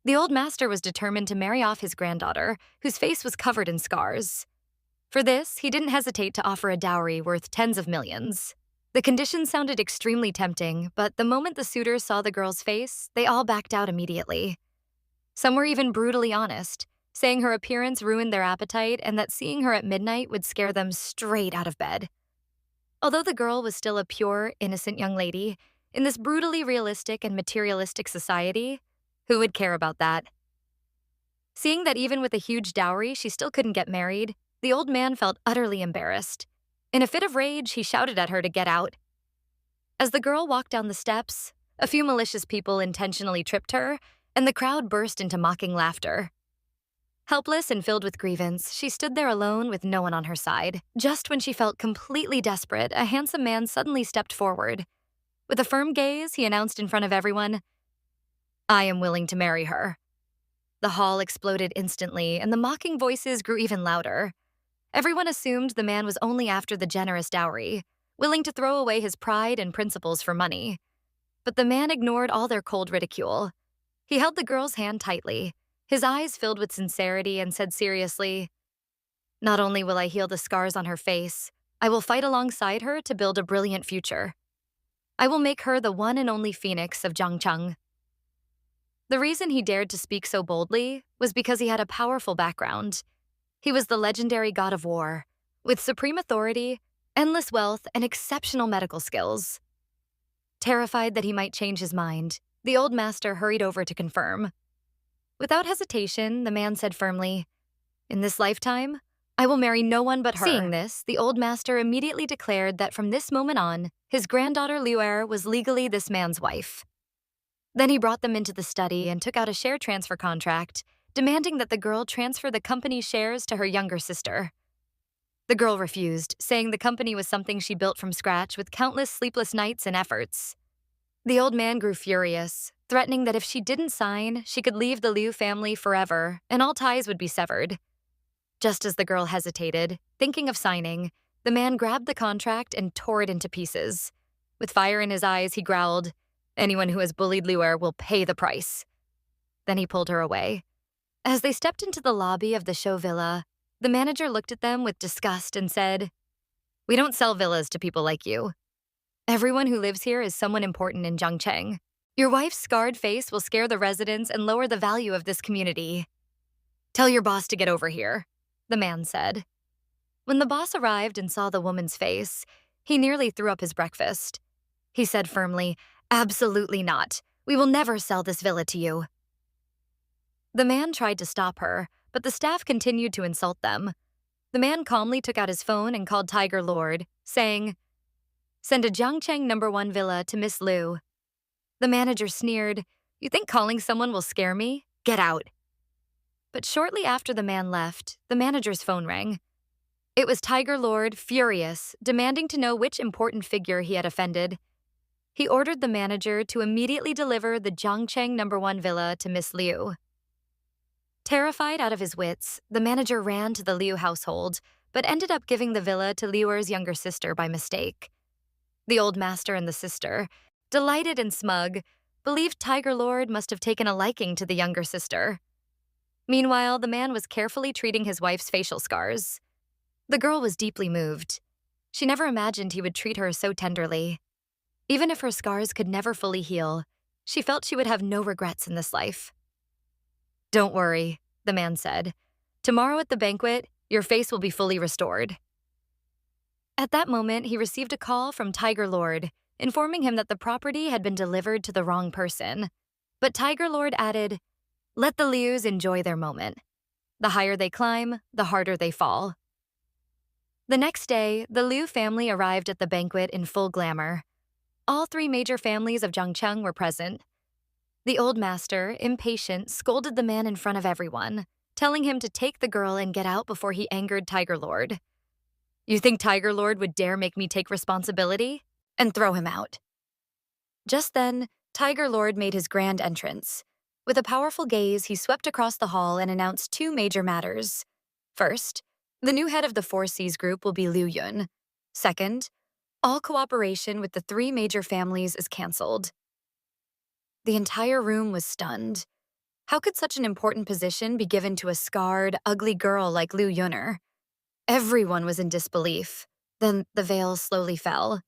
The old master was determined to marry off his granddaughter, whose face was covered in scars. For this, he didn't hesitate to offer a dowry worth tens of millions. The conditions sounded extremely tempting, but the moment the suitors saw the girl's face, they all backed out immediately. Some were even brutally honest, saying her appearance ruined their appetite and that seeing her at midnight would scare them straight out of bed. Although the girl was still a pure, innocent young lady, in this brutally realistic and materialistic society, who would care about that? Seeing that even with a huge dowry, she still couldn't get married, the old man felt utterly embarrassed. In a fit of rage, he shouted at her to get out. As the girl walked down the steps, a few malicious people intentionally tripped her, and the crowd burst into mocking laughter. Helpless and filled with grievance, she stood there alone with no one on her side. Just when she felt completely desperate, a handsome man suddenly stepped forward. With a firm gaze, he announced in front of everyone, "I am willing to marry her." The hall exploded instantly, and the mocking voices grew even louder. Everyone assumed the man was only after the generous dowry, willing to throw away his pride and principles for money. But the man ignored all their cold ridicule. He held the girl's hand tightly, his eyes filled with sincerity, and said seriously, "Not only will I heal the scars on her face, I will fight alongside her to build a brilliant future. I will make her the one and only phoenix of Zhangcheng." The reason he dared to speak so boldly was because he had a powerful background. He was the legendary god of war, with supreme authority, endless wealth, and exceptional medical skills. Terrified that he might change his mind, the old master hurried over to confirm. Without hesitation, the man said firmly, "In this lifetime, I will marry no one but her." Seeing this, the old master immediately declared that from this moment on, his granddaughter Liuer was legally this man's wife. Then he brought them into the study and took out a share transfer contract, demanding that the girl transfer the company's shares to her younger sister. The girl refused, saying the company was something she built from scratch with countless sleepless nights and efforts. The old man grew furious, threatening that if she didn't sign, she could leave the Liu family forever and all ties would be severed. Just as the girl hesitated, thinking of signing, the man grabbed the contract and tore it into pieces. With fire in his eyes, he growled, "Anyone who has bullied Liuer will pay the price." Then he pulled her away. As they stepped into the lobby of the show villa, the manager looked at them with disgust and said, "We don't sell villas to people like you. Everyone who lives here is someone important in Zhangcheng. Your wife's scarred face will scare the residents and lower the value of this community. Tell your boss to get over here," the man said. When the boss arrived and saw the woman's face, he nearly threw up his breakfast. He said firmly, "Absolutely not. We will never sell this villa to you." The man tried to stop her, but the staff continued to insult them. The man calmly took out his phone and called Tiger Lord, saying, "Send a Jiangcheng #1 villa to Miss Liu." The manager sneered, "You think calling someone will scare me? Get out." But shortly after the man left, the manager's phone rang. It was Tiger Lord, furious, demanding to know which important figure he had offended. He ordered the manager to immediately deliver the Jiangcheng #1 villa to Miss Liu. Terrified out of his wits, the manager ran to the Liu household, but ended up giving the villa to Liuer's younger sister by mistake. The old master and the sister, delighted and smug, believed Tiger Lord must have taken a liking to the younger sister. Meanwhile, the man was carefully treating his wife's facial scars. The girl was deeply moved. She never imagined he would treat her so tenderly. Even if her scars could never fully heal, she felt she would have no regrets in this life. "Don't worry," the man said. "Tomorrow at the banquet, your face will be fully restored." At that moment, he received a call from Tiger Lord, informing him that the property had been delivered to the wrong person. But Tiger Lord added, "Let the Lius enjoy their moment. The higher they climb, the harder they fall." The next day, the Liu family arrived at the banquet in full glamour. All three major families of Zhangcheng were present. The old master, impatient, scolded the man in front of everyone, telling him to take the girl and get out before he angered Tiger Lord. "You think Tiger Lord would dare make me take responsibility?" And throw him out. Just then, Tiger Lord made his grand entrance. With a powerful gaze, he swept across the hall and announced two major matters. First, the new head of the Four Seas Group will be Liu Yun. Second, all cooperation with the three major families is canceled. The entire room was stunned. How could such an important position be given to a scarred, ugly girl like Liu Yunner? Everyone was in disbelief. Then the veil slowly fell.